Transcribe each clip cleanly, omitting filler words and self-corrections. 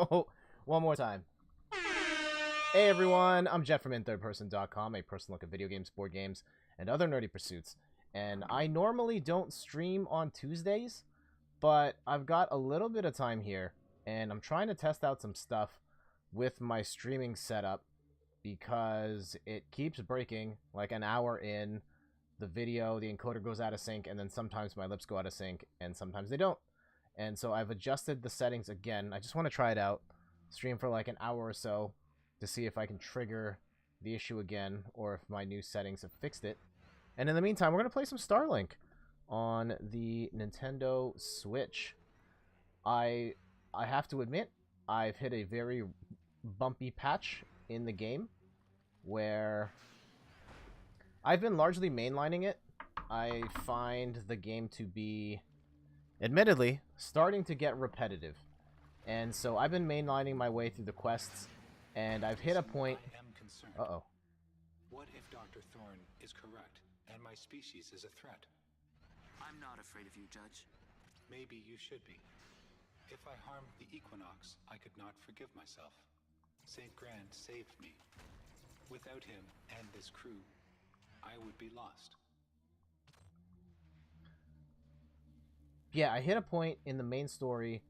One more time. Hey everyone, I'm Jeff from InThirdPerson.com, a personal look at video games, board games, and other nerdy pursuits. And I normally don't stream on Tuesdays, but I've got a little bit of time here, and I'm trying to test out some stuff with my streaming setup because it keeps breaking. Like an hour in, the video, the encoder goes out of sync, and then sometimes my lips go out of sync, and sometimes they don't. And so I've adjusted the settings again. I just want to try it out, stream for like an hour or so, to see if I can trigger the issue again, or if my new settings have fixed it. And in the meantime, we're going to play some Starlink on the Nintendo Switch. I have to admit, I've hit a very bumpy patch in the game, where I've been largely mainlining it. I find the game to be, admittedly, starting to get repetitive. And so I've been mainlining my way through the quests, and I've hit a point... Uh-oh. What if Dr. Thorne is correct, and my species is a threat? I'm not afraid of you, Judge. Maybe you should be. If I harmed the Equinox, I could not forgive myself. St. Grand saved me. Without him and this crew, I would be lost. Yeah, I hit a point in the main story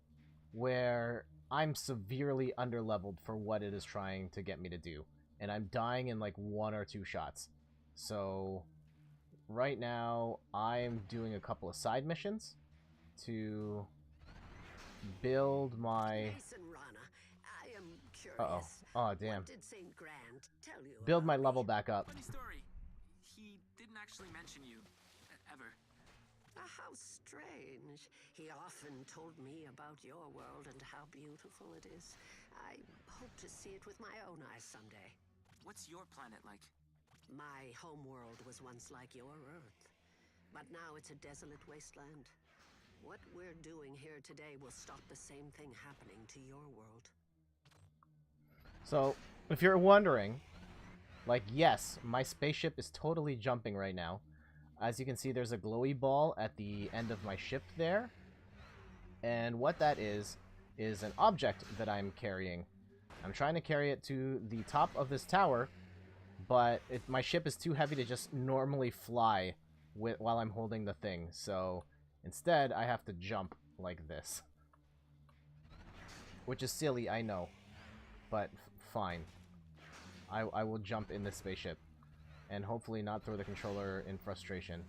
where I'm severely underleveled for what it is trying to get me to do. And I'm dying in like 1 or 2 shots. So right now I'm doing a couple of side missions to build my... Uh-oh. Oh, damn. Build my level back up. Funny story. He didn't actually mention you, ever. How strange. He often told me about your world and how beautiful it is. I hope to see it with my own eyes someday. What's your planet like? My home world was once like your Earth, but now it's a desolate wasteland. What we're doing here today will stop the same thing happening to your world. So, if you're wondering, like, yes, my spaceship is totally jumping right now. As you can see, there's a glowy ball at the end of my ship there. And what that is an object that I'm carrying. I'm trying to carry it to the top of this tower, but my ship is too heavy to just normally fly while I'm holding the thing. So instead, I have to jump like this. Which is silly, I know. But fine. I will jump in this spaceship. And hopefully not throw the controller in frustration.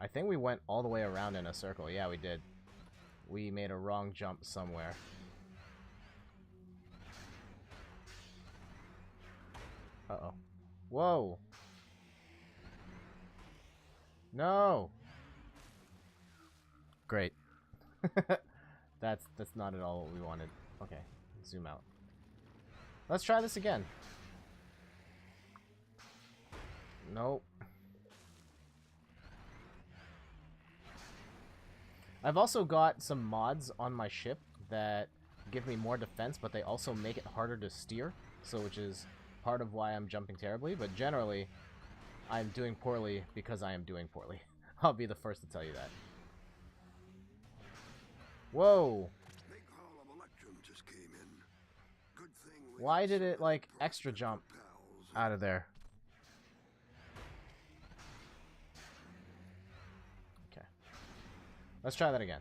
I think we went all the way around in a circle. Yeah, we did. We made a wrong jump somewhere. Uh-oh. Whoa! No! Great. That's not at all what we wanted. Okay, zoom out. Let's try this again. Nope. I've also got some mods on my ship that give me more defense, but they also make it harder to steer, so which is part of why I'm jumping terribly, but generally I'm doing poorly because I am doing poorly. I'll be the first to tell you that. Whoa! Why did it, like, extra jump out of there? Okay. Let's try that again.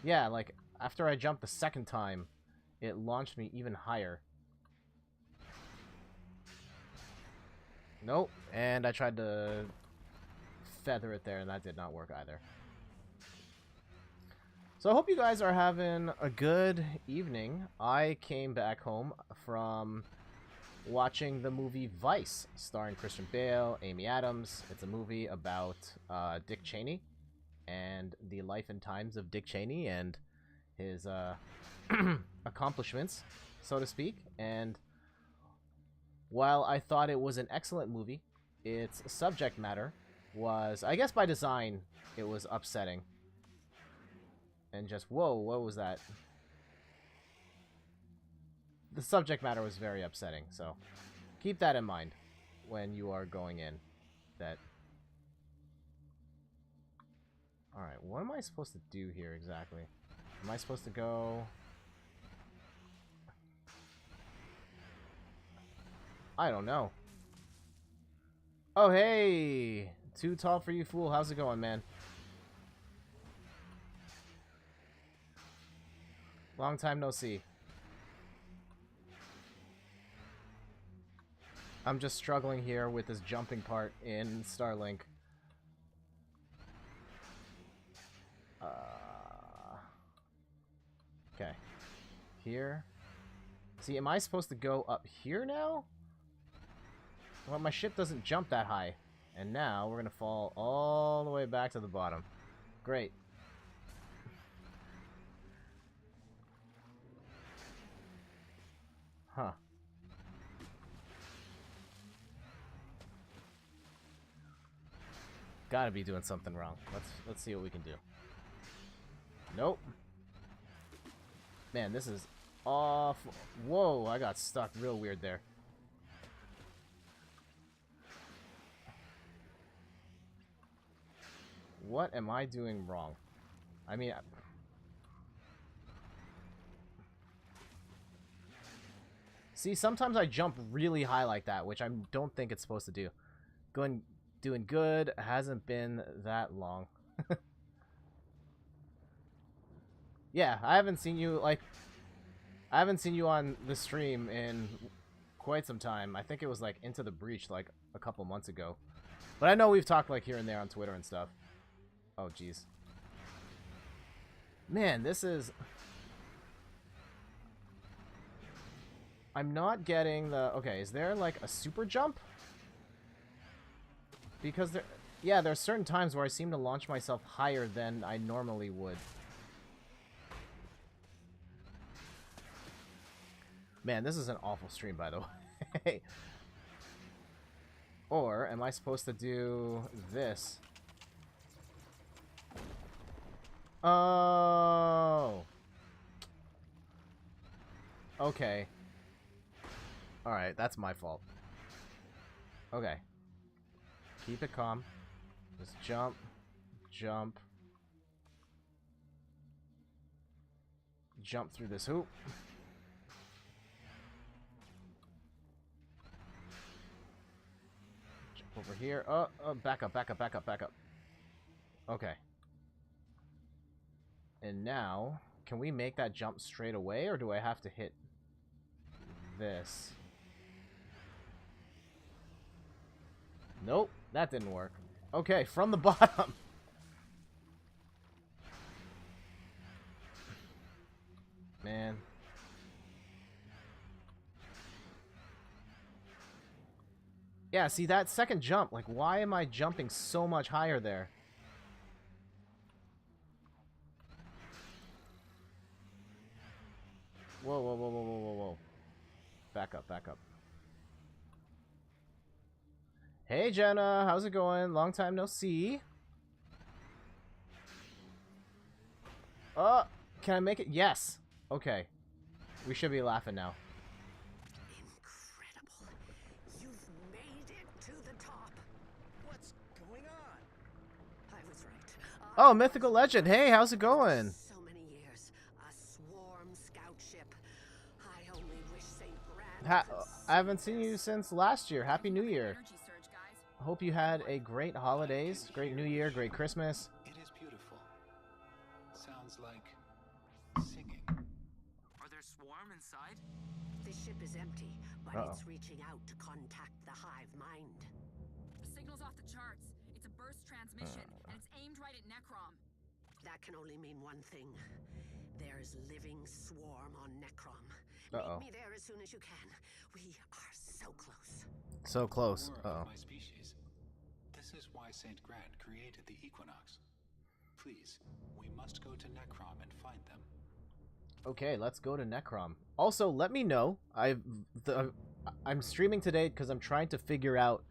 Yeah, like, after I jumped the second time, it launched me even higher. Nope. And I tried to feather it there, and that did not work either. So I hope you guys are having a good evening. I came back home from watching the movie Vice, starring Christian Bale, Amy Adams. It's a movie about Dick Cheney and the life and times of Dick Cheney and his accomplishments, so to speak. And while I thought it was an excellent movie, its subject matter was, I guess by design, it was upsetting. And just, whoa, what was that? The subject matter was very upsetting, so keep that in mind when you are going in. That Alright, what am I supposed to do here exactly? Am I supposed to go... I don't know. Oh, hey! Too tall for you, fool. How's it going, man? Long time no see. I'm just struggling here with this jumping part in Starlink. Okay. Here. See, am I supposed to go up here now? Well, my ship doesn't jump that high. And now we're going to fall all the way back to the bottom. Great. Huh. Gotta be doing something wrong. Let's see what we can do. Nope. Man, this is awful. Whoa, I got stuck real weird there. What am I doing wrong? I mean... See, sometimes I jump really high like that, which I don't think it's supposed to do. Doing good. Hasn't been that long. Yeah, I haven't seen you, like... I haven't seen you on the stream in quite some time. I think it was, like, Into the Breach, like, a couple months ago. But I know we've talked, like, here and there on Twitter and stuff. Oh, jeez. Man, this is... I'm not getting the... Okay, is there, like, a super jump? Because there... Yeah, there are certain times where I seem to launch myself higher than I normally would. Man, this is an awful stream, by the way. Or, am I supposed to do this? Oh! Okay. Alright, that's my fault. Okay. Keep it calm. Just jump. Jump. Jump through this hoop. Jump over here. Oh, back up, back up, back up, back up. Okay. And now, can we make that jump straight away, or do I have to hit this? Nope, that didn't work. Okay, from the bottom. Man. Yeah, see, that second jump, like, why am I jumping so much higher there? Whoa, whoa, whoa, whoa, whoa, whoa, whoa. Back up, back up. Hey, Jenna, how's it going? Long time no see. Can I make it? Yes. Okay. We should be laughing now. Incredible. You've made it to the top. What's going on? I was right. Oh, Mythical Legend. Hey, how's it going? So many years. A swarm scout ship. I only wish St. Brand I haven't seen you since last year. Happy New Year. Energy surge, guys. Hope you had a great holidays, great New Year, great Christmas. It is beautiful. Sounds like singing. Are there swarm inside? The ship is empty, but Uh-oh. it's reaching out to contact the hive mind. The signal's off the charts. It's a burst transmission, and it's aimed right at Necrom. That can only mean one thing. There's living swarm on Necrom. Uh-oh. Meet me there as soon as you can. We are so close. So close. More Uh-oh. of my species. This is why Saint Grant created the equinox. Please, we must go to Necrom and find them. Okay, let's go to Necrom. Also, let me know. I'm streaming today because I'm trying to figure out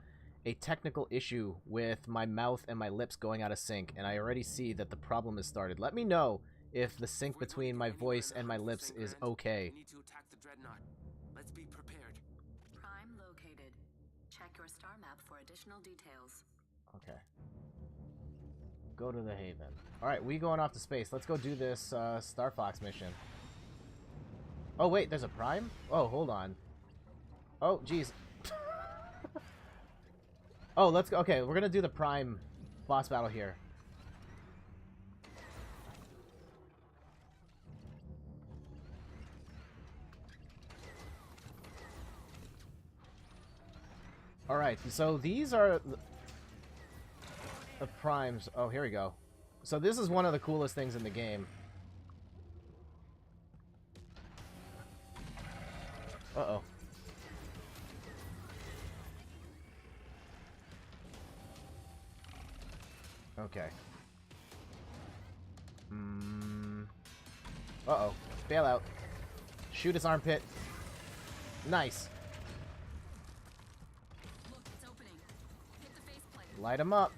a technical issue with my mouth and my lips going out of sync, and I already see that the problem has started. Let me know if the sync between my voice and my lips is okay. We need to attack the dreadnought. Let's be prepared. Prime located. Check your star map for additional details. Okay. Go to the Haven. Alright, we going off to space. Let's go do this Star Fox mission. Oh, wait, there's a Prime? Oh, hold on. Oh, jeez. Oh, let's go. Okay, we're gonna do the Prime boss battle here. Alright, so these are the Primes. Oh, here we go. So this is one of the coolest things in the game. Uh-oh. Okay. Uh-oh. Bail out. Shoot his armpit. Nice. Look, it's opening. Hit the faceplate. Light him up.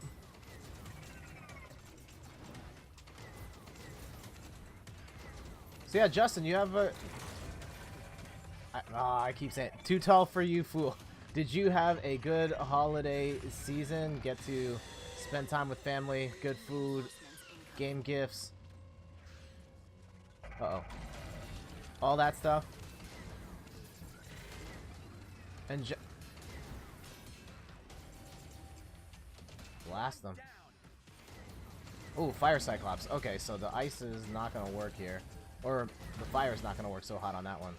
So yeah, Justin, you have a... I keep saying it. Too tall for you, fool. Did you have a good holiday season? Get to spend time with family, good food, game gifts. Uh-oh. All that stuff. And blast them. Ooh, fire cyclops. Okay, so the ice is not gonna work here. Or the fire is not gonna work so hot on that one.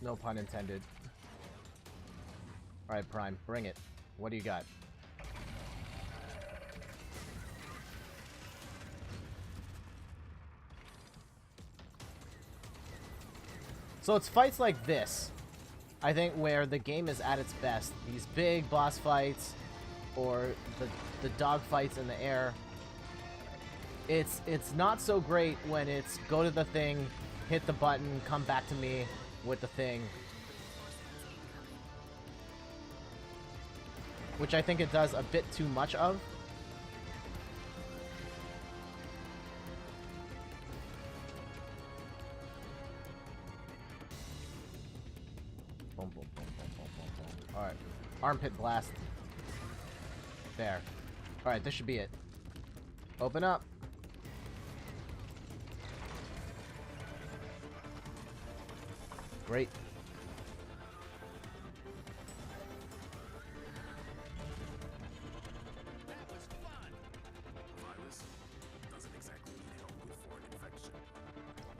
No pun intended. Alright, Prime, bring it. What do you got? So it's fights like this, I think, where the game is at its best. These big boss fights, or the dog fights in the air. It's not so great when it's go to the thing, hit the button, come back to me with the thing. Which I think it does a bit too much of. Boom, boom, boom, boom, boom, boom, boom. Alright. Armpit blast. There. Alright, this should be it. Open up. Great. That was fun. Virus doesn't exactly need help with foreign infection.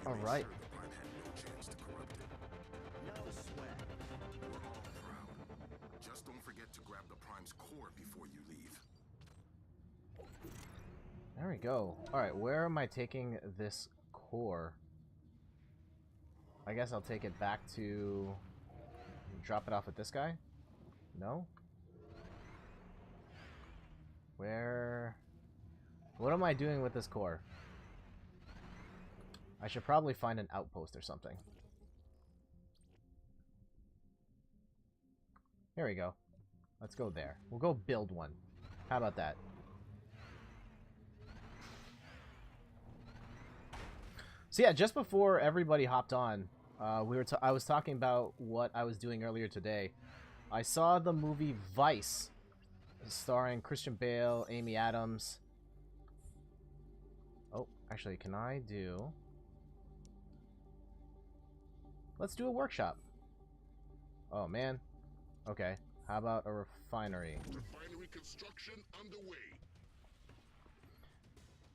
All right. The Prime had no chance to corrupt it. No sweat. We're all proud. Just don't forget to grab the Prime's core before you leave. There we go. Alright, where am I taking this core? I guess I'll take it back to... Drop it off with this guy? No? Where... What am I doing with this core? I should probably find an outpost or something. Here we go. Let's go there. We'll go build one. How about that? So yeah, just before everybody hopped on, I was talking about what I was doing earlier today. I saw the movie Vice, starring Christian Bale, Amy Adams. Oh, actually, can I do... Let's do a workshop. Oh, man. Okay. How about a refinery? Refinery construction underway.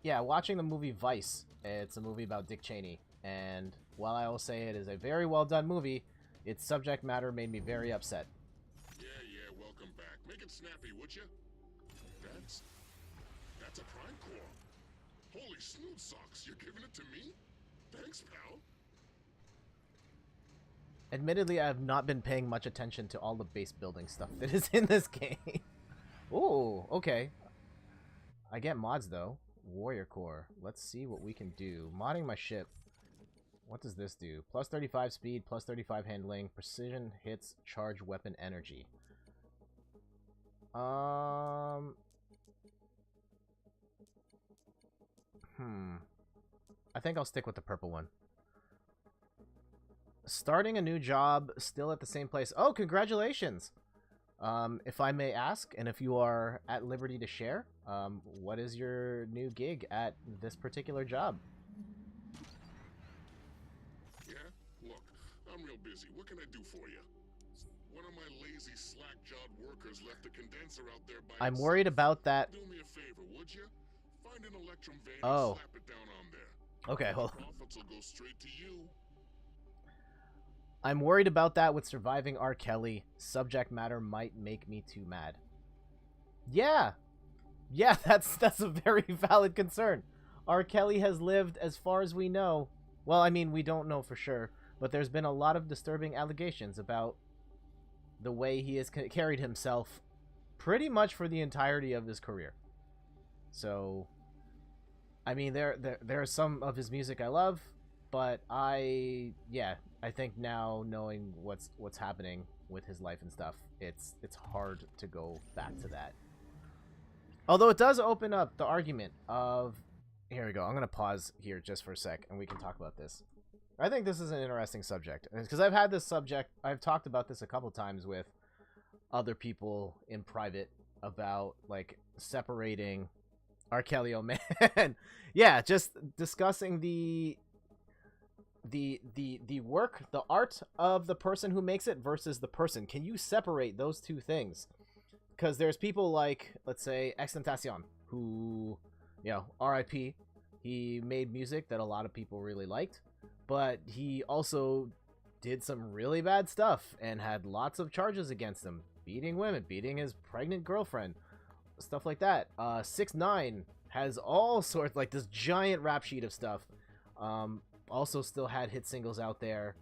Yeah, watching the movie Vice. It's a movie about Dick Cheney. And while I will say it is a very well done movie, its subject matter made me very upset. Yeah, welcome back. Make it snappy, would you? That's a Prime core. Holy snoot socks, you're giving it to me? Thanks, pal. Admittedly, I have not been paying much attention to all the base building stuff that is in this game. Ooh, okay. I get mods, though. Warrior Core. Let's see what we can do. Modding my ship. What does this do? Plus 35 speed, plus 35 handling, precision hits, charge weapon energy. I think I'll stick with the purple one. Starting a new job, still at the same place. Oh, congratulations! If I may ask, and if you are at liberty to share, what is your new gig at this particular job? Yeah? Look, I'm real busy. What can I do for you? One of my lazy, slack-jawed workers left a condenser out there by I'm himself. worried about that. Do me a favor, would you? Find an Electrum van Oh. and slap it down on there. Okay, well, Profits will go straight to you. I'm worried about that with surviving R. Kelly. Subject matter might make me too mad. Yeah. Yeah, that's a very valid concern. R. Kelly has lived, as far as we know. Well, I mean, we don't know for sure, but there's been a lot of disturbing allegations about the way he has carried himself pretty much for the entirety of his career. So, I mean, there are some of his music I love, but I think now, knowing what's happening with his life and stuff, it's hard to go back to that. Although it does open up the argument of, here we go. I'm gonna pause here just for a sec, and we can talk about this. I think this is an interesting subject, because I've had this subject. I've talked about this a couple times with other people in private about like separating R. Kelly. Oh man, yeah, just discussing the work, the art of the person who makes it versus the person. Can you separate those two things? Because there's people like, let's say, Extentacion, who, you know, R.I.P. He made music that a lot of people really liked, but he also did some really bad stuff and had lots of charges against him, beating women, beating his pregnant girlfriend, stuff like that. 6ix9ine has all sorts, like this giant rap sheet of stuff. Also still had hit singles out there.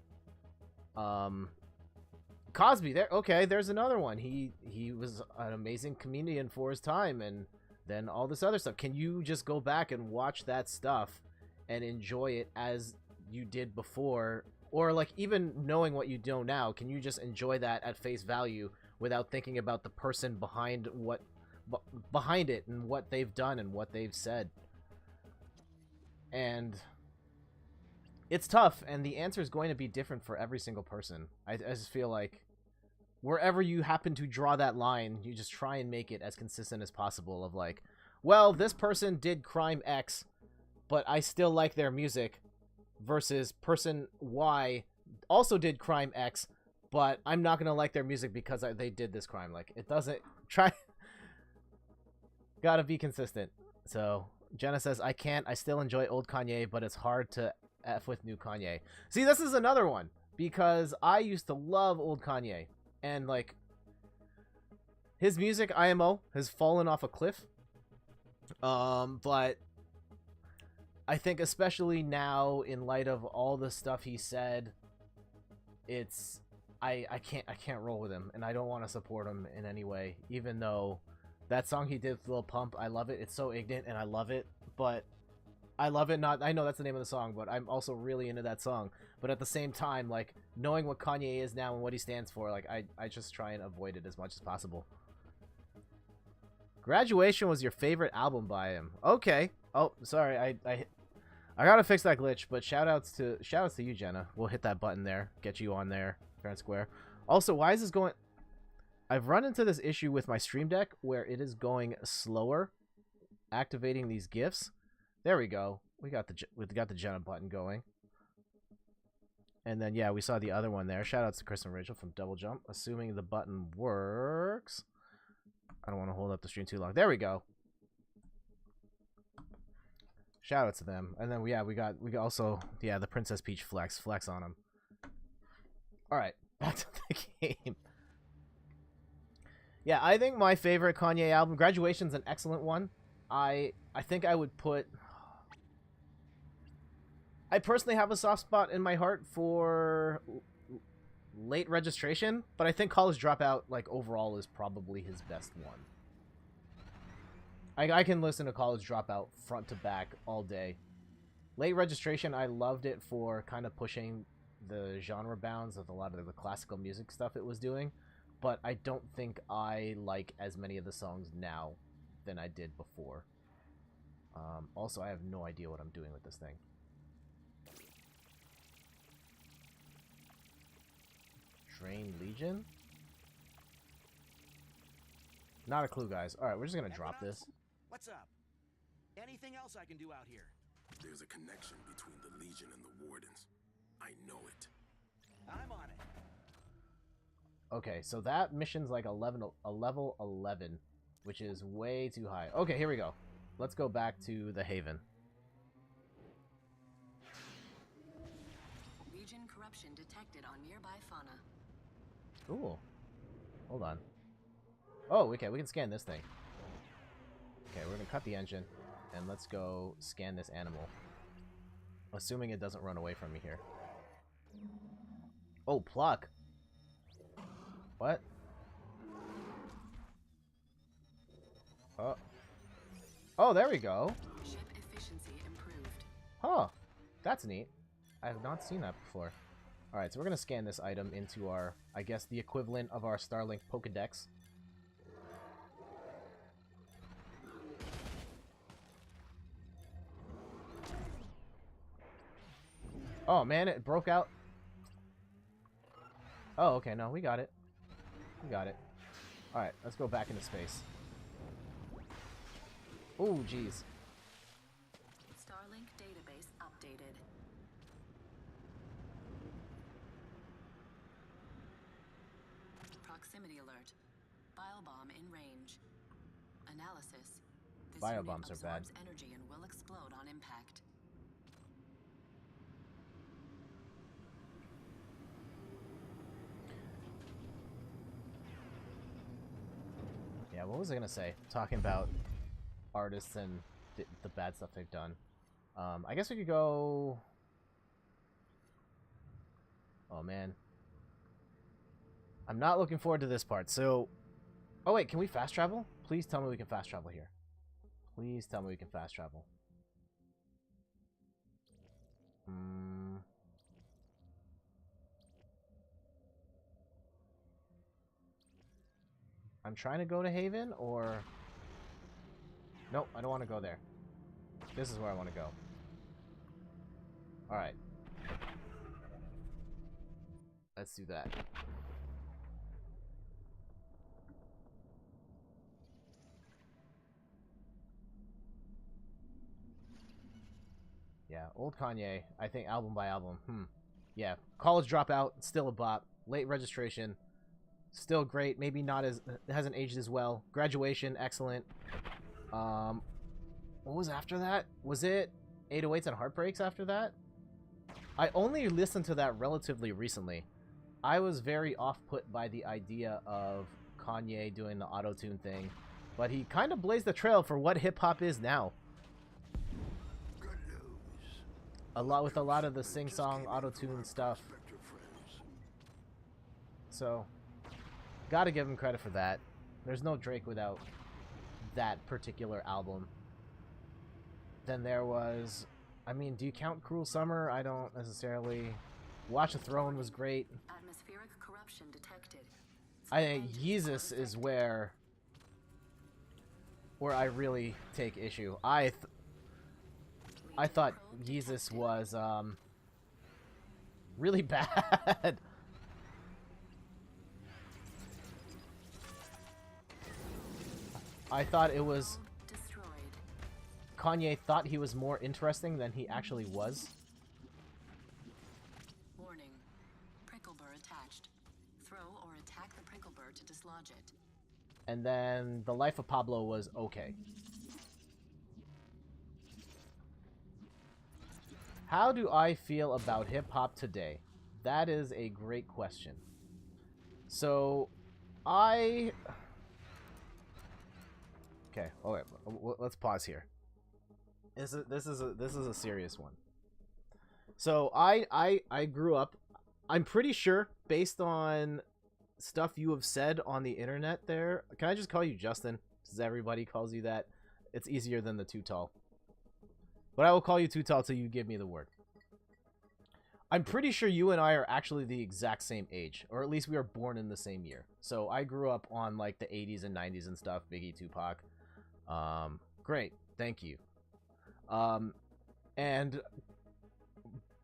Cosby, there's another one. He was an amazing comedian for his time, and then all this other stuff. Can you just go back and watch that stuff and enjoy it as you did before? Or like, even knowing what you know now, can you just enjoy that at face value without thinking about the person behind it and what they've done and what they've said? And it's tough, and the answer is going to be different for every single person. I just feel like wherever you happen to draw that line, you just try and make it as consistent as possible of like, well, this person did crime X, but I still like their music, versus person Y also did crime X, but I'm not going to like their music because they did this crime. Like, it doesn't... Gotta be consistent. So, Jenna says, I can't. I still enjoy old Kanye, but it's hard to F with new Kanye. See, this is another one, because I used to love old Kanye, and like, his music, IMO, has fallen off a cliff. But I think especially now, in light of all the stuff he said, it's I can't roll with him, and I don't want to support him in any way. Even though that song he did with Lil Pump, I love it. It's so ignorant, and I love it. But I love it. I know that's the name of the song, but I'm also really into that song. But at the same time, like, knowing what Kanye is now and what he stands for, like, I just try and avoid it as much as possible. Graduation was your favorite album by him. Okay. Oh, sorry. I gotta fix that glitch. But shoutouts to you, Jenna. We'll hit that button there, get you on there, fair and square. Also, why is this going? I've run into this issue with my Stream Deck where it is going slower activating these GIFs. There we go. We got the Jenna button going. And then, yeah, we saw the other one there. Shoutouts to Chris and Rachel from Double Jump. Assuming the button works. I don't want to hold up the stream too long. There we go. Shoutouts to them. And then, we got also, yeah, the Princess Peach flex on them. All right, back to the game. Yeah, I think my favorite Kanye album, Graduation's an excellent one. I think I would put... I personally have a soft spot in my heart for Late Registration, but I think College Dropout, like, overall is probably his best one. I can listen to College Dropout front to back all day. Late Registration, I loved it for kind of pushing the genre bounds of a lot of the classical music stuff it was doing, but I don't think I like as many of the songs now than I did before. Also, I have no idea what I'm doing with this thing. Drain Legion? Not a clue, guys. All right, we're just gonna drop this. What's up? Anything else I can do out here? There's a connection between the Legion and the Wardens. I know it. I'm on it. Okay, so that mission's like a level 11, which is way too high. Okay, here we go. Let's go back to the Haven. Legion corruption detected on nearby fauna. Ooh. Hold on. Oh, okay, we can scan this thing. Okay, we're gonna cut the engine, and let's go scan this animal. Assuming it doesn't run away from me here. Oh, pluck! What? Oh. Oh, there we go! Ship efficiency improved. Huh. That's neat. I have not seen that before. Alright, so we're gonna scan this item into our, I guess, the equivalent of our Starlink Pokedex. Oh man, it broke out. Oh, okay, no, we got it. We got it. Alright, let's go back into space. Oh, jeez. Starlink database updated. Proximity alert. Biobomb in range. Analysis. This Biobombs unit are bad. absorbs energy and will explode on impact. Yeah, what was I gonna say? Talking about artists and the bad stuff they've done. I guess we could go... Oh, man. I'm not looking forward to this part, so... Oh, wait, can we fast travel? Please tell me we can fast travel here. Please tell me we can fast travel. I'm trying to go to Haven, or... Nope, I don't want to go there. This is where I want to go. Alright. Let's do that. Yeah, old Kanye. I think album by album. Yeah, College Dropout, still a bop. Late Registration, still great. Maybe not as... It hasn't aged as well. Graduation, excellent. What was after that? Was it 808s and Heartbreaks after that? I only listened to that relatively recently. I was very off-put by the idea of Kanye doing the auto-tune thing, but he kind of blazed the trail for what hip-hop is now. With a lot of the sing-song auto-tune stuff. So, gotta give him credit for that. There's no Drake without that particular album. Then there was... I mean, do you count Cruel Summer? I don't necessarily. Watch a Throne was great. Atmospheric corruption detected. I think Yeezus is where I really take issue. I thought Yeezus was really bad. I thought it was... Kanye thought he was more interesting than he actually was. Warning. Prickle burr attached. Throw or attack the prickle burr to dislodge it. And then The Life of Pablo was okay. How do I feel about hip-hop today? That is a great question. So, Okay, alright, let's pause here. This is a serious one. So I grew up. I'm pretty sure, based on stuff you have said on the internet, there. Can I just call you Justin? Since everybody calls you that, it's easier than the Too Tall. But I will call you Too Tall till you give me the word. I'm pretty sure you and I are actually the exact same age, or at least we are born in the same year. So I grew up on like the 80s and 90s and stuff. Biggie, Tupac. Great, thank you. And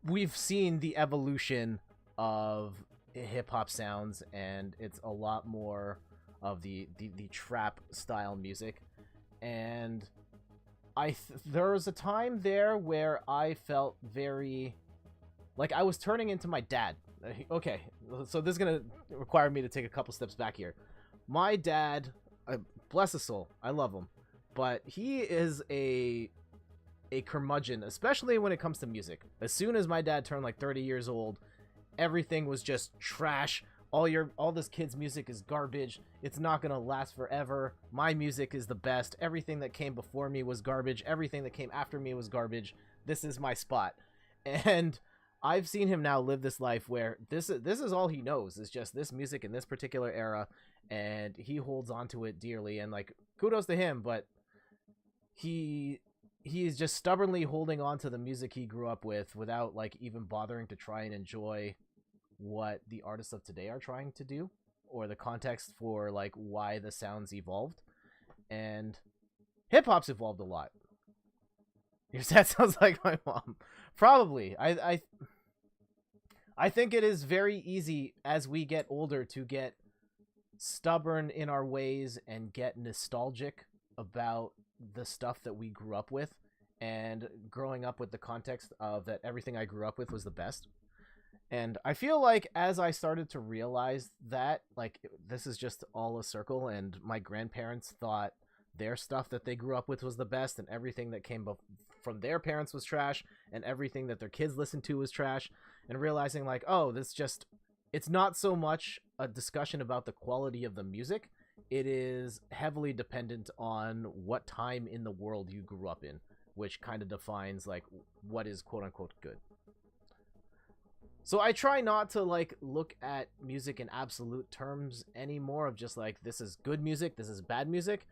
we've seen the evolution of hip-hop sounds, and it's a lot more of the trap style music. And there was a time there where I felt very like I was turning into my dad. Okay, so this is gonna require me to take a couple steps back here. My dad, bless his soul, I love him, but he is a curmudgeon, especially when it comes to music. As soon as my dad turned like 30 years old, everything was just trash. All this kid's music is garbage. It's not gonna last forever. My music is the best. Everything that came before me was garbage. Everything that came after me was garbage. This is my spot. And I've seen him now live this life where this is all he knows, is just this music in this particular era, and he holds on to it dearly. And like, kudos to him, but he is just stubbornly holding on to the music he grew up with without like even bothering to try and enjoy what the artists of today are trying to do, or the context for like why the sounds evolved. And hip-hop's evolved a lot. That sounds like my mom. Probably. I think it is very easy as we get older to get stubborn in our ways and get nostalgic about the stuff that we grew up with, and growing up with the context of that everything I grew up with was the best. And I feel like as I started to realize that, like, this is just all a circle, and my grandparents thought their stuff that they grew up with was the best, and everything that came from their parents was trash, and everything that their kids listened to was trash, and realizing like, oh, it's not so much a discussion about the quality of the music. It is heavily dependent on what time in the world you grew up in, which kind of defines like what is quote unquote good. So I try not to like look at music in absolute terms anymore of just like, this is good music, this is bad music.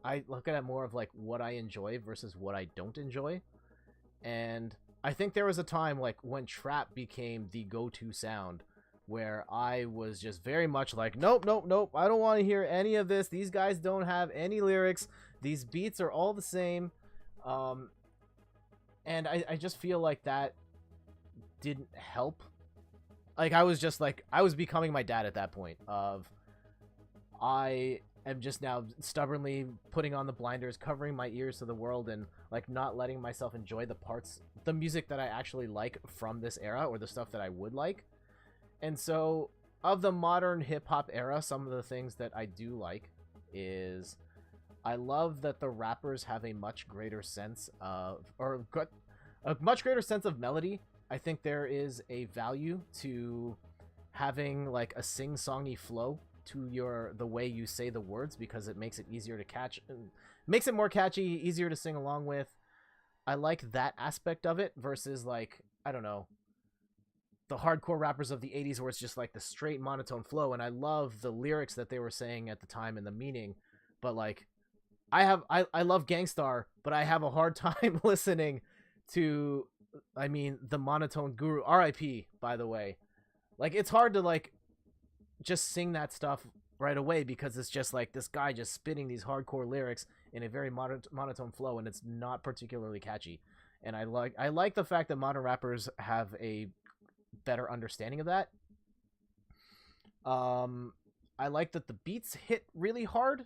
I look at it more of like what I enjoy versus what I don't enjoy. And I think there was a time like when trap became the go-to sound where I was just very much like, nope, I don't want to hear any of this. These guys don't have any lyrics. These beats are all the same. And I just feel like that didn't help. Like I was becoming my dad at that point of I am just now stubbornly putting on the blinders, covering my ears to the world, and like not letting myself enjoy the music that I actually like from this era, or the stuff that I would like. And so of the modern hip-hop era, some of the things that I do like is I love that the rappers have a much greater sense of melody. I think there is a value to having like a sing-songy flow to the way you say the words, because it makes it easier to catch, makes it more catchy, easier to sing along with. I like that aspect of it versus like, I don't know, the hardcore rappers of the 80s where it's just like the straight monotone flow. And I love the lyrics that they were saying at the time and the meaning, but like I love Gangstar, but I have a hard time listening to, I mean, the monotone Guru, RIP, by the way. Like, it's hard to like just sing that stuff right away, because it's just like this guy just spitting these hardcore lyrics in a very monotone flow, and it's not particularly catchy. And I like the fact that modern rappers have a better understanding of that. I like that the beats hit really hard.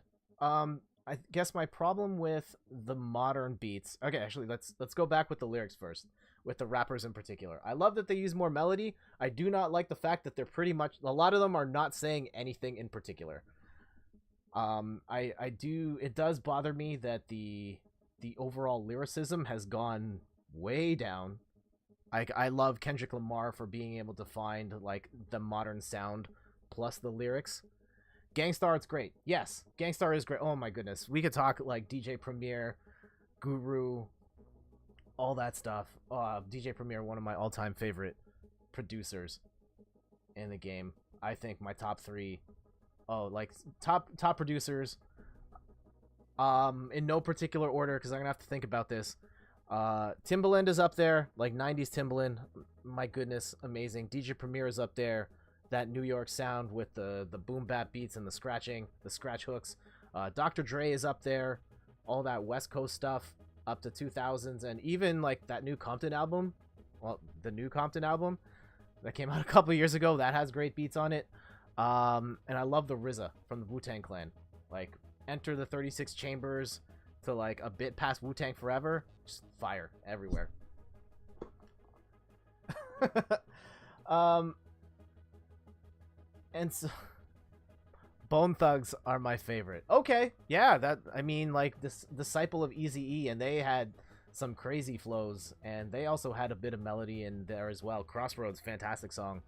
I guess my problem with the modern beats... Okay, actually, let's go back with the lyrics first, with the rappers in particular. I love that they use more melody. I do not like the fact that they're pretty much... A lot of them are not saying anything in particular. It does bother me that the overall lyricism has gone way down. I love Kendrick Lamar for being able to find like the modern sound plus the lyrics. Gangstar, it's great. Yes, Gangstar is great. Oh my goodness. We could talk like DJ Premier, Guru, all that stuff. DJ Premier, one of my all-time favorite producers in the game. I think my top three, top producers, in no particular order, because I'm going to have to think about this. Timbaland is up there, like 90s Timbaland. My goodness, amazing. DJ Premier is up there. That New York sound with the boom bap beats and the scratch hooks. Dr. Dre is up there. All that West Coast stuff up to 2000s, and even like that new Compton album. Well, the new Compton album that came out a couple years ago, that has great beats on it. And I love the RZA from the Wu-Tang Clan. Like, enter the 36 chambers to like a bit past Wu-Tang Forever. Just fire everywhere. And so Bone Thugs are my favorite. Okay, yeah, that, I mean, like, this disciple of Eazy-E, and they had some crazy flows, and they also had a bit of melody in there as well. Crossroads, fantastic song.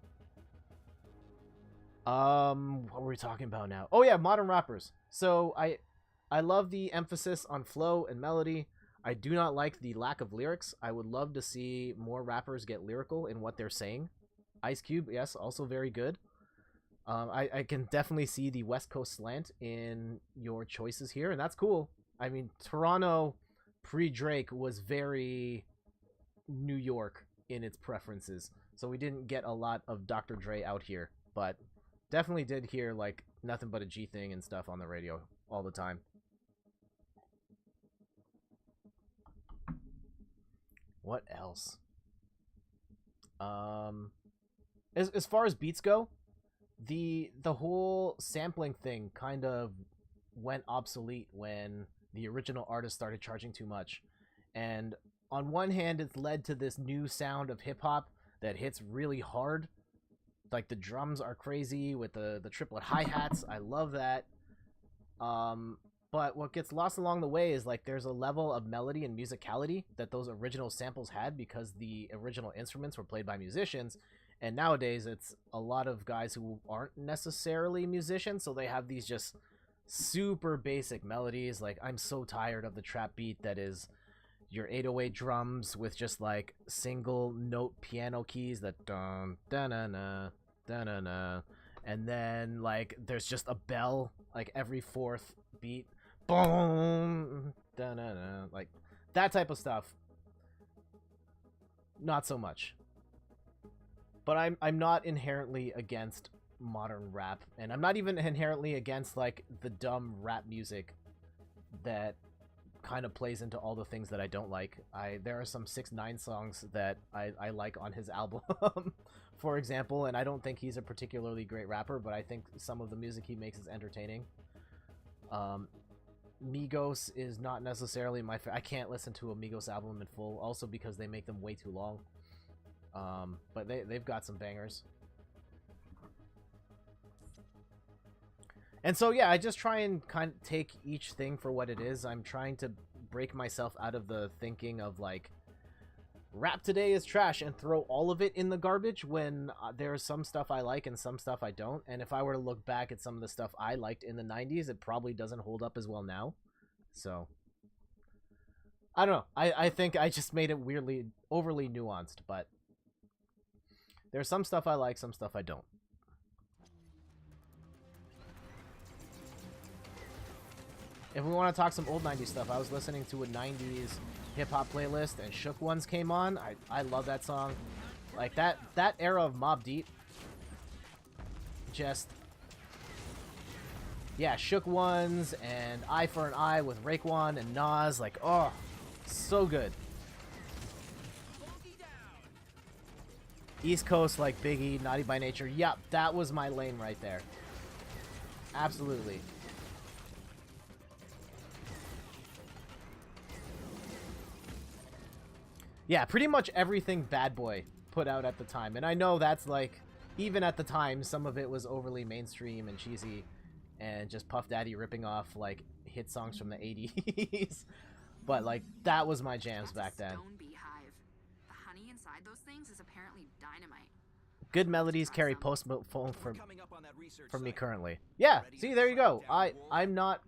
What were we talking about now? Oh yeah, modern rappers. So I love the emphasis on flow and melody. I do not like the lack of lyrics. I would love to see more rappers get lyrical in what they're saying. Ice Cube, yes, also very good. I can definitely see the West Coast slant in your choices here, and that's cool. I mean, Toronto pre-Drake was very New York in its preferences, so we didn't get a lot of Dr. Dre out here, but definitely did hear, like, Nothing But a G Thing and stuff on the radio all the time. What else? As far as beats go, the whole sampling thing kind of went obsolete when the original artist started charging too much. And on one hand, it's led to this new sound of hip-hop that hits really hard. Like, the drums are crazy with the triplet hi-hats. I love that. But what gets lost along the way is, like, there's a level of melody and musicality that those original samples had because the original instruments were played by musicians. And nowadays, it's a lot of guys who aren't necessarily musicians, so they have these just super basic melodies. Like, I'm so tired of the trap beat that is your 808 drums with just, like, single note piano keys that dun da-na-na, da-na-na. And then, like, there's just a bell, like, every fourth beat. Boom! Da-na-na. Like, that type of stuff. Not so much. But I'm not inherently against modern rap, and I'm not even inherently against, like, the dumb rap music that kind of plays into all the things that I don't like. There are some 6ix9ine songs that I like on his album, for example, and I don't think he's a particularly great rapper, but I think some of the music he makes is entertaining. Migos is not necessarily my I can't listen to a Migos album in full, also because they make them way too long. But they've got some bangers. And so, yeah, I just try and kind of take each thing for what it is. I'm trying to break myself out of the thinking of, like, rap today is trash and throw all of it in the garbage when there's some stuff I like and some stuff I don't. And if I were to look back at some of the stuff I liked in the 90s, it probably doesn't hold up as well now. So, I don't know. I think I just made it weirdly, overly nuanced, but there's some stuff I like, some stuff I don't. If we want to talk some old 90s stuff, I was listening to a 90s hip-hop playlist, and Shook Ones came on. I love that song. Like, that era of Mobb Deep, just... yeah, Shook Ones and Eye for an Eye with Raekwon and Nas. Like, oh, so good. East Coast, like Biggie, Naughty by Nature. Yep, that was my lane right there. Absolutely. Yeah, pretty much everything Bad Boy put out at the time. And I know that's, like, even at the time, some of it was overly mainstream and cheesy and just Puff Daddy ripping off, like, hit songs from the 80s. But, like, that was my jams back then. Stone beehive. The honey inside those things is apparently dynamite. Good melodies carry post phone for me currently. Yeah, see, there you go. I'm not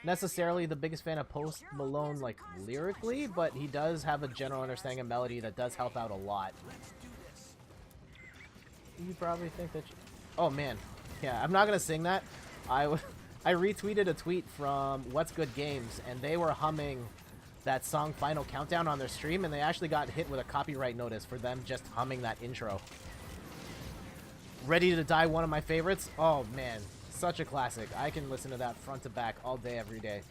necessarily the biggest fan of Post Malone, like, lyrically, but he does have a general understanding of melody that does help out a lot. You probably think that... oh, man. Yeah, I'm not gonna sing that. I retweeted a tweet from What's Good Games, and they were humming that song Final Countdown on their stream, and they actually got hit with a copyright notice for them just humming that intro. Ready to Die, one of my favorites. Oh, man. Such a classic. I can listen to that front to back all day, every day.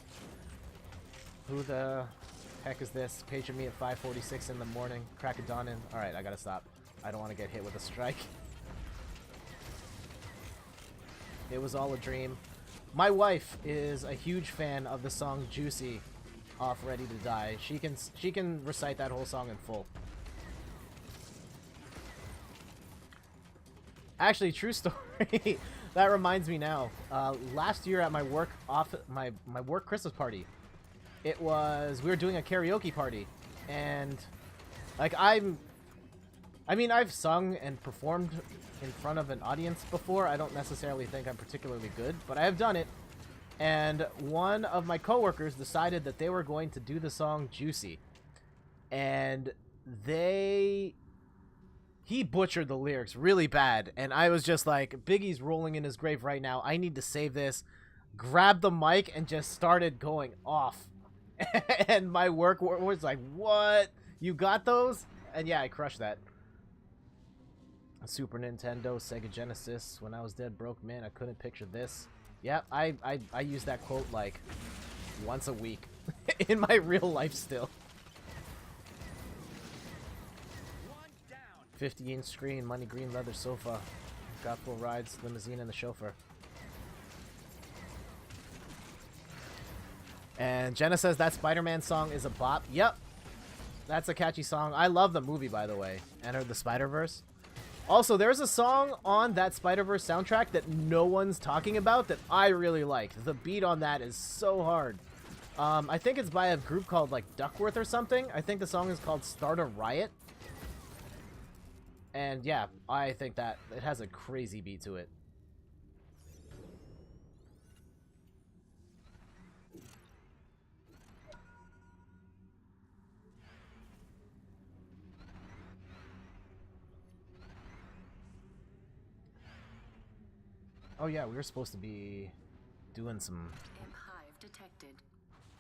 Who the heck is this? Paging me at 5:46 in the morning. Crack of dawn in. Alright, I gotta stop. I don't want to get hit with a strike. It was all a dream. My wife is a huge fan of the song Juicy off Ready to Die. She can recite that whole song in full. Actually, true story. That reminds me now. Last year at my work my work Christmas party, we were doing a karaoke party, and like I mean, I've sung and performed in front of an audience before. I don't necessarily think I'm particularly good, but I have done it. And one of my coworkers decided that they were going to do the song Juicy. And he butchered the lyrics really bad. And I was just like, Biggie's rolling in his grave right now. I need to save this. Grabbed the mic and just started going off. And my work was like, what? You got those? And yeah, I crushed that. Super Nintendo, Sega Genesis. When I was dead broke, man, I couldn't picture this. Yeah, I use that quote like once a week in my real life still. 50-inch screen, money green leather sofa. Got full rides, limousine, and the chauffeur. And Jenna says that Spider-Man song is a bop. Yep. That's a catchy song. I love the movie, by the way. Enter the Spider-Verse. Also, there's a song on that Spider-Verse soundtrack that no one's talking about that I really like. The beat on that is so hard. I think it's by a group called, like, Duckworth or something. I think the song is called Start a Riot. And, yeah, I think that it has a crazy beat to it. Oh yeah, we were supposed to be doing some Imp hive detected.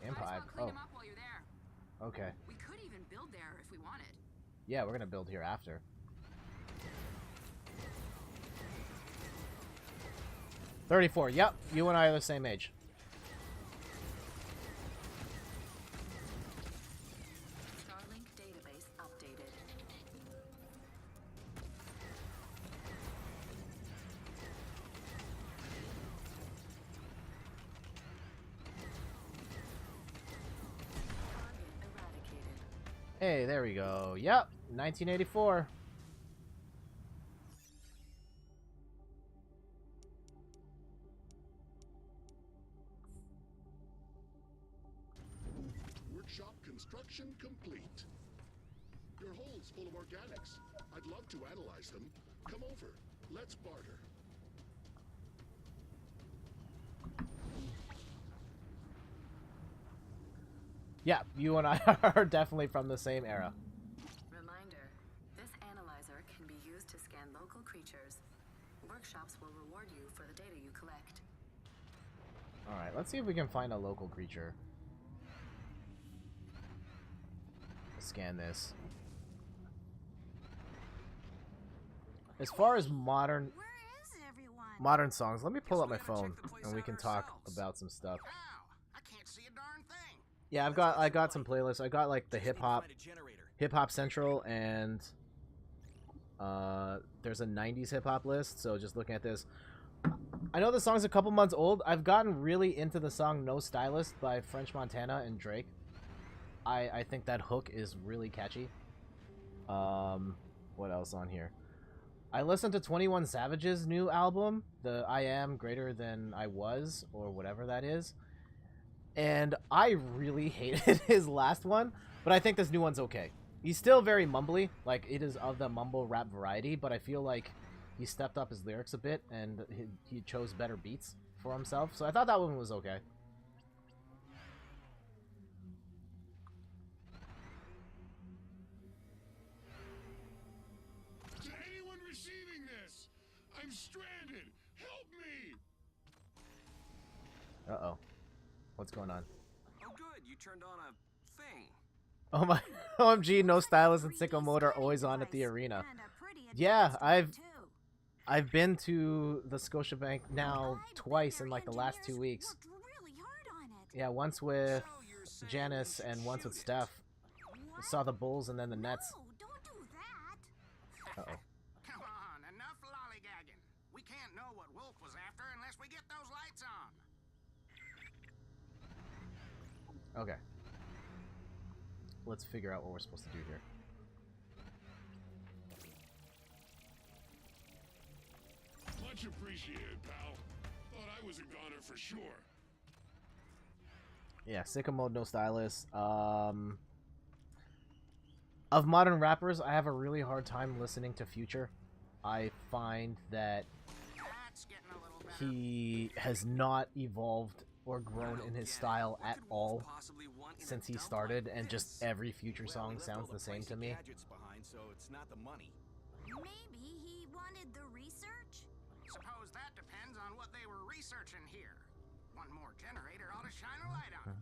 Imp hive. Clean them up while you're there. Okay. We could even build there if we wanted. Yeah, we're gonna build here after. $34. Yep, you and I are the same age. Starlink database updated. Hey, there we go. Yep, 1984. Workshop construction complete. Your hole's full of organics. I'd love to analyze them. Come over. Let's barter. Yeah, you and I are definitely from the same era. Reminder, this analyzer can be used to scan local creatures. Workshops will reward you for the data you collect. Alright, let's see if we can find a local creature. Scan this. As far as modern songs, let me pull up my phone and we can talk about some stuff. Yeah, I got some playlists. I got like the hip hop central, and there's a 90s hip hop list. So just looking at this, I know the song's a couple months old. I've gotten really into the song No Stylist by French Montana and Drake. I think that hook is really catchy. What else on here? I listened to 21 Savage's new album, the I Am Greater Than I Was, or whatever that is. And I really hated his last one, but I think this new one's okay. He's still very mumbly, like it is of the mumble rap variety, but I feel like he stepped up his lyrics a bit and he chose better beats for himself. So I thought that one was okay. To anyone receiving this, I'm stranded. Help me! Uh-oh. What's going on? Oh, good. You turned on a thing. Oh my, OMG, No Stylist and Sicko Mode are always on at the arena. Yeah, I've been to the Scotiabank now twice in like the last 2 weeks. Yeah, once with Janice and once with Steph. Saw the Bulls and then the Nets. Come Uh-oh. on, enough lollygagging. We can't know what Wolf was after after unless we get those lights on. Okay. Let's figure out what we're supposed to do here. Much appreciated, pal. Thought I was a goner for sure. Yeah, sicko mode, no stylus. Of modern rappers, I have a really hard time listening to Future. I find that That's getting a little better. he has not evolved or grown in his style at all since he started, and just every Future song sounds the same to me. Gadgets behind, so it's not the money. Maybe he wanted the research? Suppose that depends on what they were researching here. One more generator ought to shine a light on it.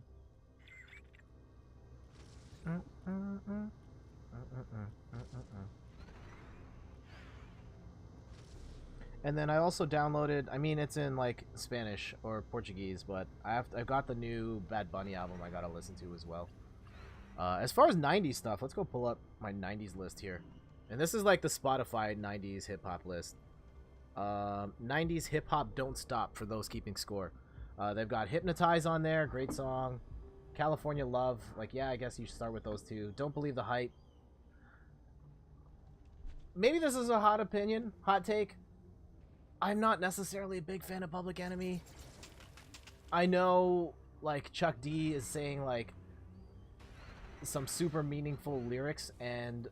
And then I also downloaded, I mean it's in like Spanish or Portuguese, but I've got the new Bad Bunny album I gotta listen to as well. As far as 90s stuff, let's go pull up my 90s list here. And this is like the Spotify 90s hip-hop list. 90s hip-hop Don't Stop for those keeping score. They've got Hypnotize on there, great song. California Love, like, yeah, I guess you should start with those two. Don't Believe the Hype. Maybe this is a hot opinion, hot take. I'm not necessarily a big fan of Public Enemy. I know, like, Chuck D is saying, like, some super meaningful lyrics, and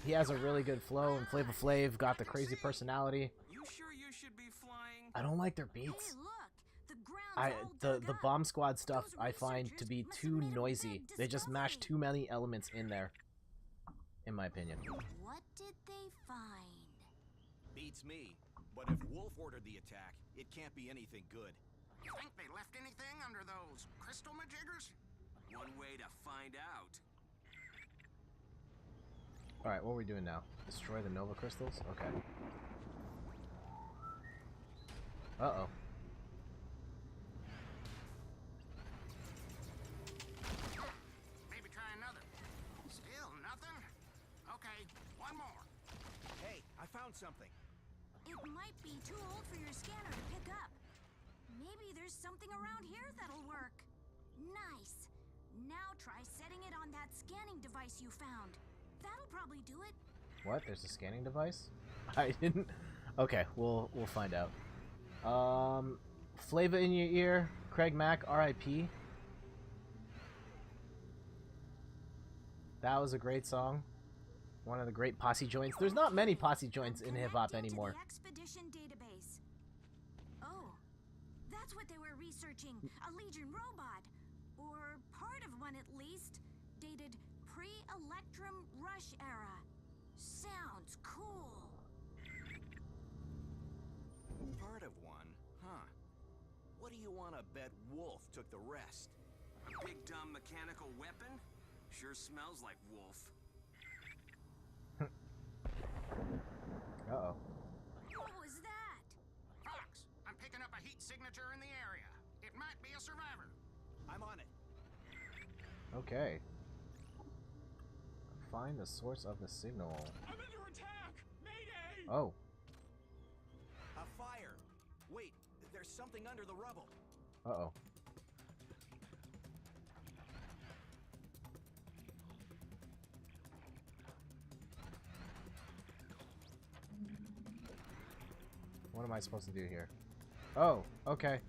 he has a really good flow, and Flava Flav got the crazy personality. You sure you should be flying? I don't like their beats. Hey, look! The ground's all The dug up. Bomb Squad stuff Those I find to be researchers too must have made a noisy. big They just mash discovery. too many elements in there, in my opinion. What did they find? Beats me. But if Wolf ordered the attack, it can't be anything good. You think they left anything under those crystal majiggers? One way to find out. Alright, what are we doing now? Destroy the Nova Crystals? Okay. Uh-oh. Maybe try another. Still nothing? Okay, one more. Hey, I found something. It might be too old for your scanner to pick up. Maybe there's something around here that'll work. Nice. Now try setting it on that scanning device you found. That'll probably do it. What? There's a scanning device? I didn't... Okay, we'll find out. Flava in Your Ear, Craig Mack, R.I.P. That was a great song. One of the great posse joints. There's not many posse joints in hip-hop Connected to anymore. the Expedition database. Oh, that's what they were researching. A Legion robot. Or part of one at least. Dated pre-Electrum Rush era. Sounds cool. Part of one, huh? What do you want to bet Wolf took the rest? A big dumb mechanical weapon? Sure smells like Wolf. Uh-oh. What was that? Fox, I'm picking up a heat signature in the area. It might be a survivor. I'm on it. Okay. Find the source of the signal. I'm under attack! Mayday! Oh. A fire! Wait, there's something under the rubble. Uh-oh. What am I supposed to do here? Oh, okay.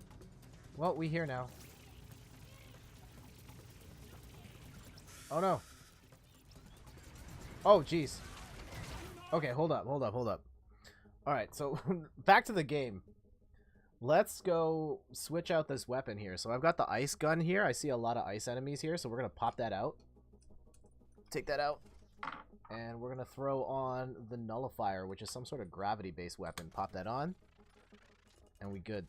Well, we here now. Oh no. Oh, jeez. Okay, hold up. Alright, so back to the game. Let's go switch out this weapon here. So I've got the ice gun here. I see a lot of ice enemies here, so we're going to pop that out. Take that out. And we're going to throw on the nullifier, which is some sort of gravity-based weapon. Pop that on. And we good.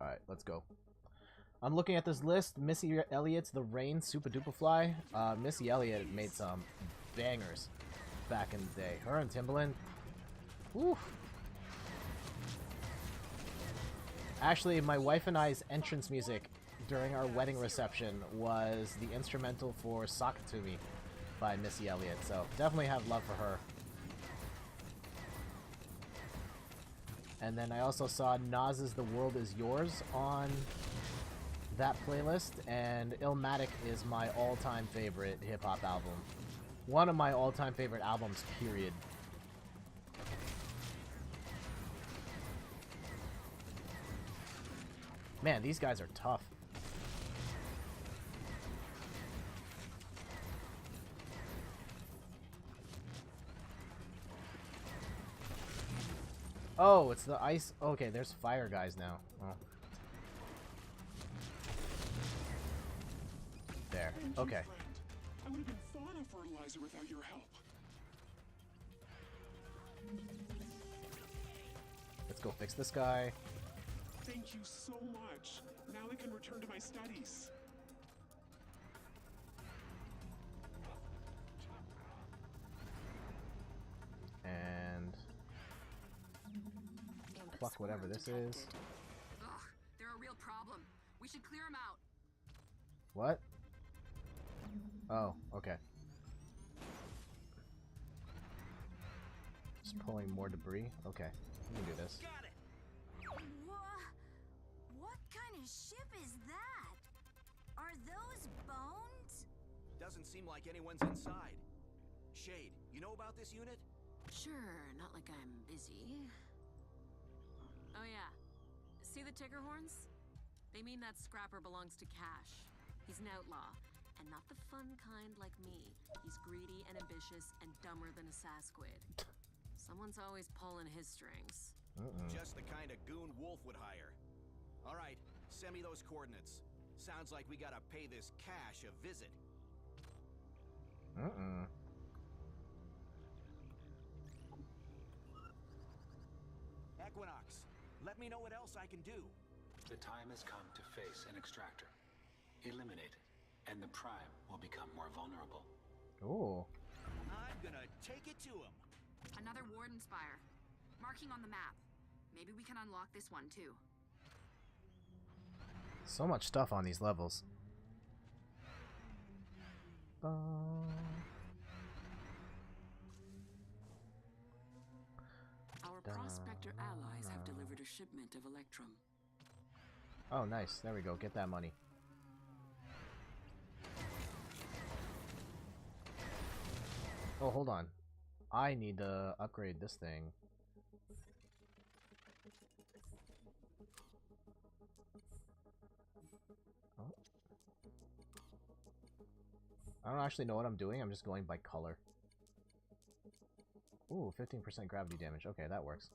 Alright, let's go. I'm looking at this list. Missy Elliott's The Rain Super Duper Fly. Missy Elliott made some bangers back in the day. Her and Timbaland. Woo. Actually, my wife and I's entrance music during our wedding reception was the instrumental for Sock It To Me by Missy Elliott. So definitely have love for her. And then I also saw Nas's The World Is Yours on that playlist, and Illmatic is my all-time favorite hip-hop album. One of my all-time favorite albums, period. Man, these guys are tough. Oh, it's the ice. Okay, there's fire guys now. Oh. There. Okay. I would have been fauna fertilizer without your help. Let's go fix this guy. Thank you so much. Now I can return to my studies. And fuck whatever this is. Ugh, they're a real problem. We should clear them out. What? Oh, okay. Just pulling more debris. Okay, we can do this. Got it! What kind of ship is that? Are those bones? Doesn't seem like anyone's inside. Shade, you know about this unit? Sure, not like I'm busy. Oh yeah. See the ticker horns? They mean that scrapper belongs to Cash. He's an outlaw, and not the fun kind like me. He's greedy and ambitious and dumber than a Sasquid. Someone's always pulling his strings. Just the kind of goon Wolf would hire. All right, send me those coordinates. Sounds like we gotta pay this Cash a visit. Equinox, let me know what else I can do. The time has come to face an extractor. Eliminate it, and the Prime will become more vulnerable. Ooh. I'm gonna take it to him. Another Warden Spire. Marking on the map. Maybe we can unlock this one too. So much stuff on these levels. Our Prospector allies have delivered a shipment of Electrum. Oh, nice. There we go. Get that money. Oh, hold on. I need to upgrade this thing. Oh. I don't actually know what I'm doing. I'm just going by color. Ooh, 15% gravity damage. Okay, that works.